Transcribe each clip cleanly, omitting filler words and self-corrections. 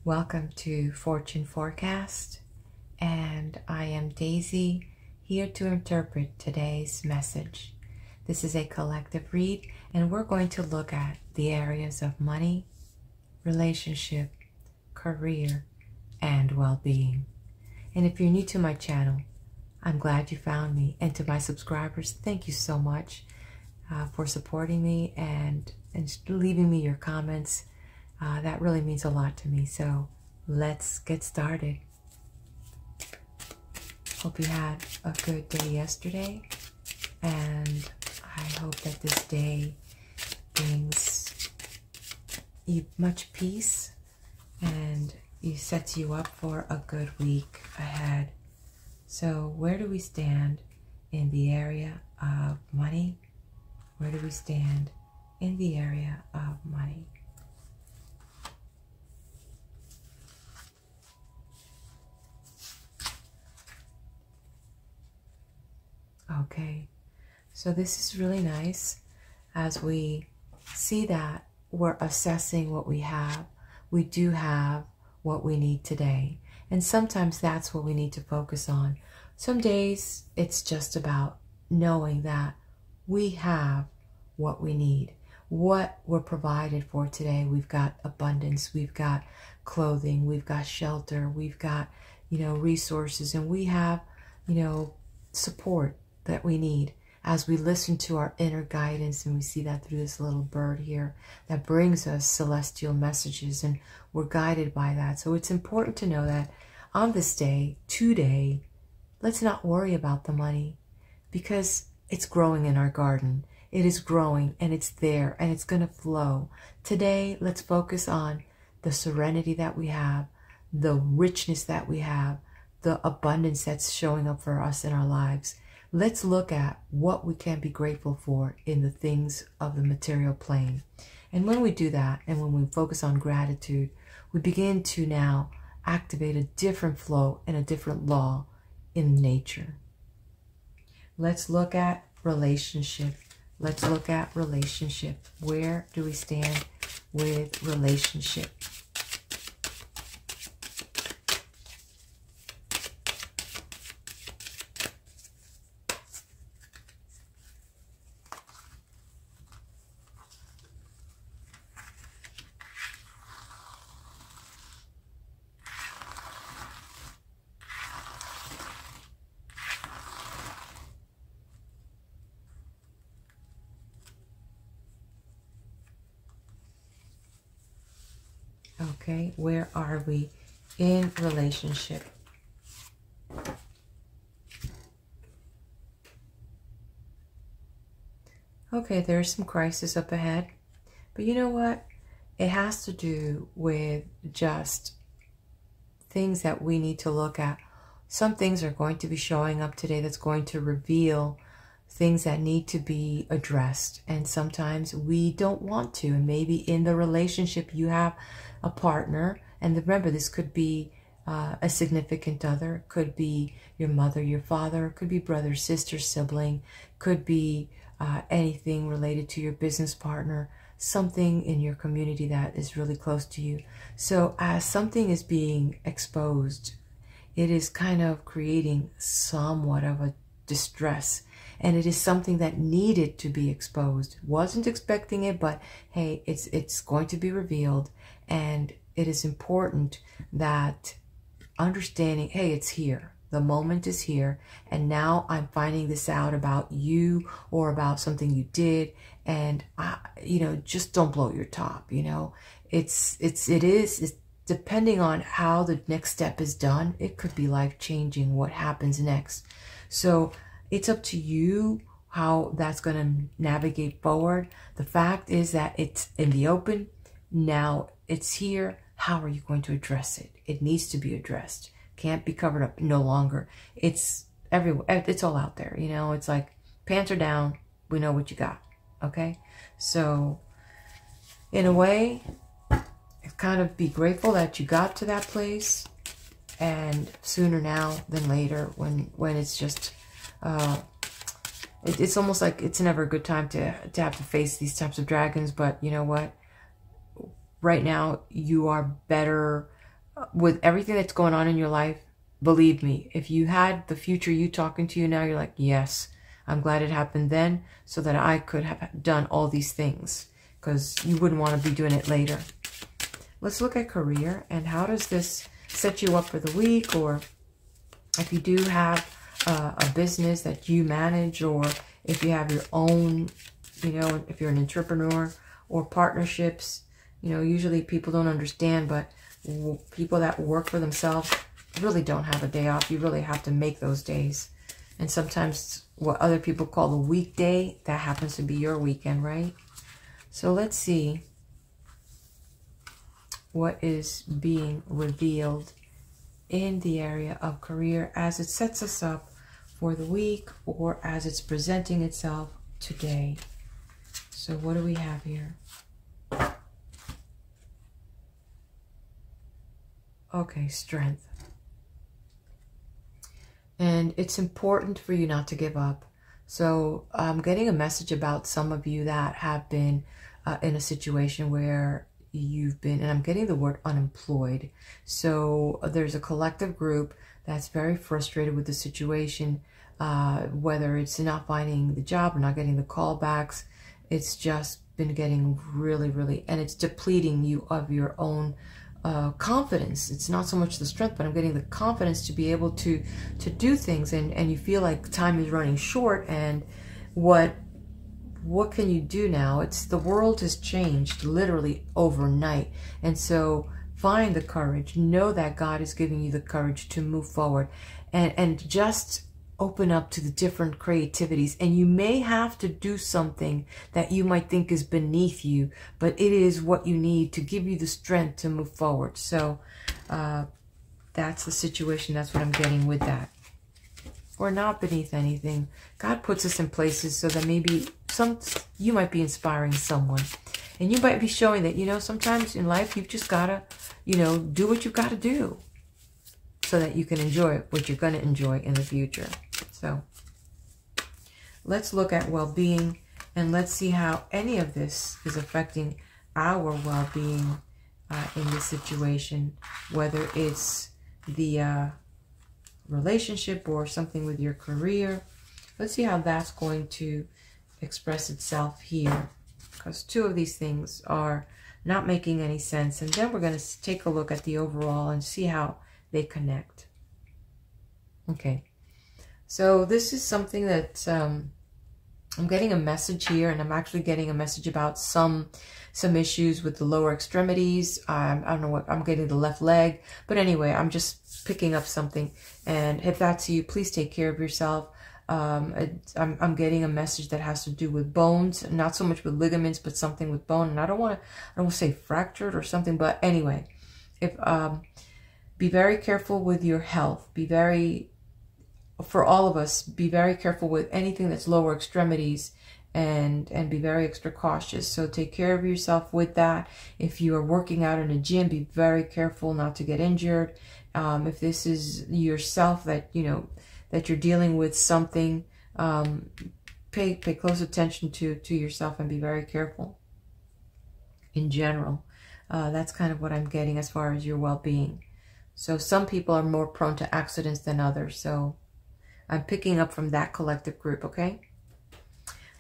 Welcome to Fortune Forecast, and I am Daisy, here to interpret today's message. This is a collective read, and we're going to look at the areas of money, relationship, career, and well-being. And if you're new to my channel, I'm glad you found me. And to my subscribers, thank you so much for supporting me and leaving me your comments. That really means a lot to me. So let's get started. Hope you had a good day yesterday, and I hope that this day brings you much peace and sets you up for a good week ahead. So where do we stand in the area of money? Where do we stand in the area of money? Okay, so this is really nice as we see that we're assessing what we have. We do have what we need today. And sometimes that's what we need to focus on. Some days it's just about knowing that we have what we need, what we're provided for today. We've got abundance, we've got clothing, we've got shelter, we've got, resources, and we have, support that we need as we listen to our inner guidance. And we see that through this little bird here that brings us celestial messages, and we're guided by that. So it's important to know that on this day, today, let's not worry about the money, because it's growing in our garden. It is growing, and it's there, and it's going to flow. Today, let's focus on the serenity that we have, the richness that we have, the abundance that's showing up for us in our lives. Let's look at what we can be grateful for in the things of the material plane. And when we do that, and when we focus on gratitude, we begin to now activate a different flow and a different law in nature. Let's look at relationship. Let's look at relationship. Where do we stand with relationship? Okay, where are we in relationship? Okay, there's some crisis up ahead, but you know what? It has to do with just things that we need to look at. Some things are going to be showing up today that's going to reveal things that need to be addressed, and sometimes we don't want to. And maybe in the relationship you have a partner, and remember, this could be a significant other, could be your mother, your father, could be brother, sister, sibling, could be anything related to your business partner, something in your community that is really close to you. So as something is being exposed, it is kind of creating somewhat of a distress. And it is something that needed to be exposed. Wasn't expecting it, but hey, it's going to be revealed. And it is important that understanding, hey, it's here. The moment is here. And now I'm finding this out about you or about something you did. And, just don't blow your top, It's depending on how the next step is done, it could be life-changing what happens next. So it's up to you how that's going to navigate forward. The fact is that it's in the open. Now it's here. How are you going to address it? It needs to be addressed. Can't be covered up no longer. It's everywhere. It's all out there. It's like pants are down. We know what you got. Okay. So in a way, kind of be grateful that you got to that place, and sooner now than later when it's just it's almost like it's never a good time to have to face these types of dragons. But you know what? Right now, you are better with everything that's going on in your life, believe me, if you had the future you talking to you now, you're like, yes, I'm glad it happened then so that I could have done all these things, because you wouldn't want to be doing it later. Let's look at career and how does this set you up for the week, or if you do have a business that you manage, or if you have your own, you know, if you're an entrepreneur, or partnerships. You know, usually people don't understand, but people that work for themselves really don't have a day off. You really have to make those days. And sometimes what other people call the weekday, that happens to be your weekend, right? So let's see what is being revealed in the area of career as it sets us up for the week, or as it's presenting itself today. So what do we have here? Okay, strength. And it's important for you not to give up. So I'm getting a message about some of you that have been in a situation where you've been, and I'm getting the word unemployed. So there's a collective group that's very frustrated with the situation, whether it's not finding the job or not getting the callbacks. It's just been getting really, and it's depleting you of your own confidence. It's not so much the strength, but I'm getting the confidence to be able to do things, and you feel like time is running short, and what can you do now? It's the world has changed literally overnight, and so find the courage. Know that God is giving you the courage to move forward, and just open up to the different creativities. And you may have to do something that you might think is beneath you, but it is what you need to give you the strength to move forward. So that's the situation. That's what I'm getting with that. We're not beneath anything. God puts us in places so that maybe you might be inspiring someone, and you might be showing that, you know, sometimes in life you've just gotta, you know, do what you've got to do so that you can enjoy what you're going to enjoy in the future. So let's look at well-being, and let's see how any of this is affecting our well-being in this situation, whether it's the relationship or something with your career. Let's see how that's going to express itself here, because two of these things are not making any sense. And then we're going to take a look at the overall and see how they connect. Okay, so this is something that I'm getting a message here, and I'm actually getting a message about some issues with the lower extremities. I don't know what, I'm getting the left leg, but anyway, I'm just picking up something. And if that's you, please take care of yourself. I'm getting a message that has to do with bones, not so much with ligaments, but something with bone. And I don't want to say fractured or something, but anyway, if be very careful with your health. For all of us, be very careful with anything that's lower extremities, and be very extra cautious. So take care of yourself with that. If you are working out in a gym, be very careful not to get injured. If this is yourself that, you know, that you're dealing with something, pay close attention to yourself and be very careful in general. That's kind of what I'm getting as far as your well-being. So some people are more prone to accidents than others. So I'm picking up from that collective group, okay?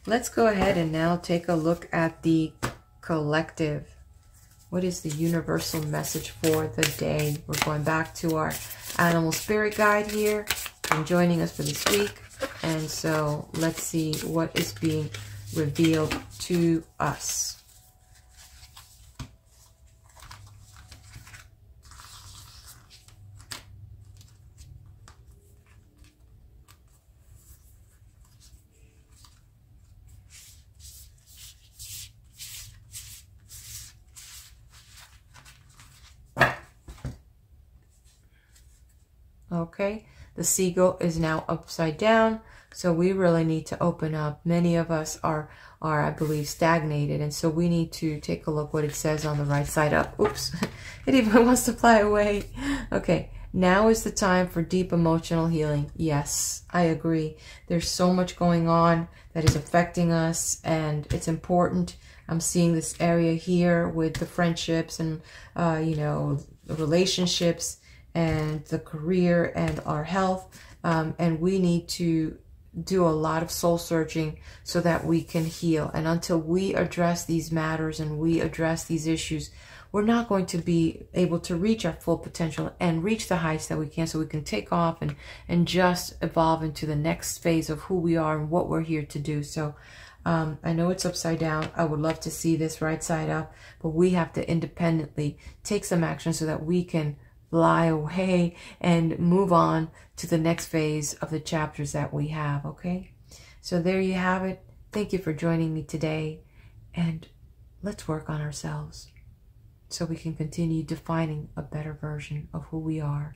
Let's go ahead and now take a look at the collective. What is the universal message for the day? We're going back to our animal spirit guide here and joining us for this week. And so let's see what is being revealed to us. Okay, the seagull is now upside down, so we really need to open up. Many of us are I believe, stagnated, and so we need to take a look what it says on the right side up. Oops, it even wants to fly away. Okay, now is the time for deep emotional healing. Yes, I agree. There's so much going on that is affecting us, and it's important. I'm seeing this area here with the friendships and, you know, the relationships and the career and our health. And we need to do a lot of soul searching so that we can heal. And until we address these matters and we address these issues, we're not going to be able to reach our full potential and reach the heights that we can, so we can take off and just evolve into the next phase of who we are and what we're here to do. So I know it's upside down. I would love to see this right side up, but we have to independently take some action so that we can fly away and move on to the next phase of the chapters that we have. Okay, so there you have it. Thank you for joining me today, and let's work on ourselves so we can continue defining a better version of who we are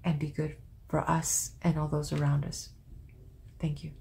and be good for us and all those around us. Thank you.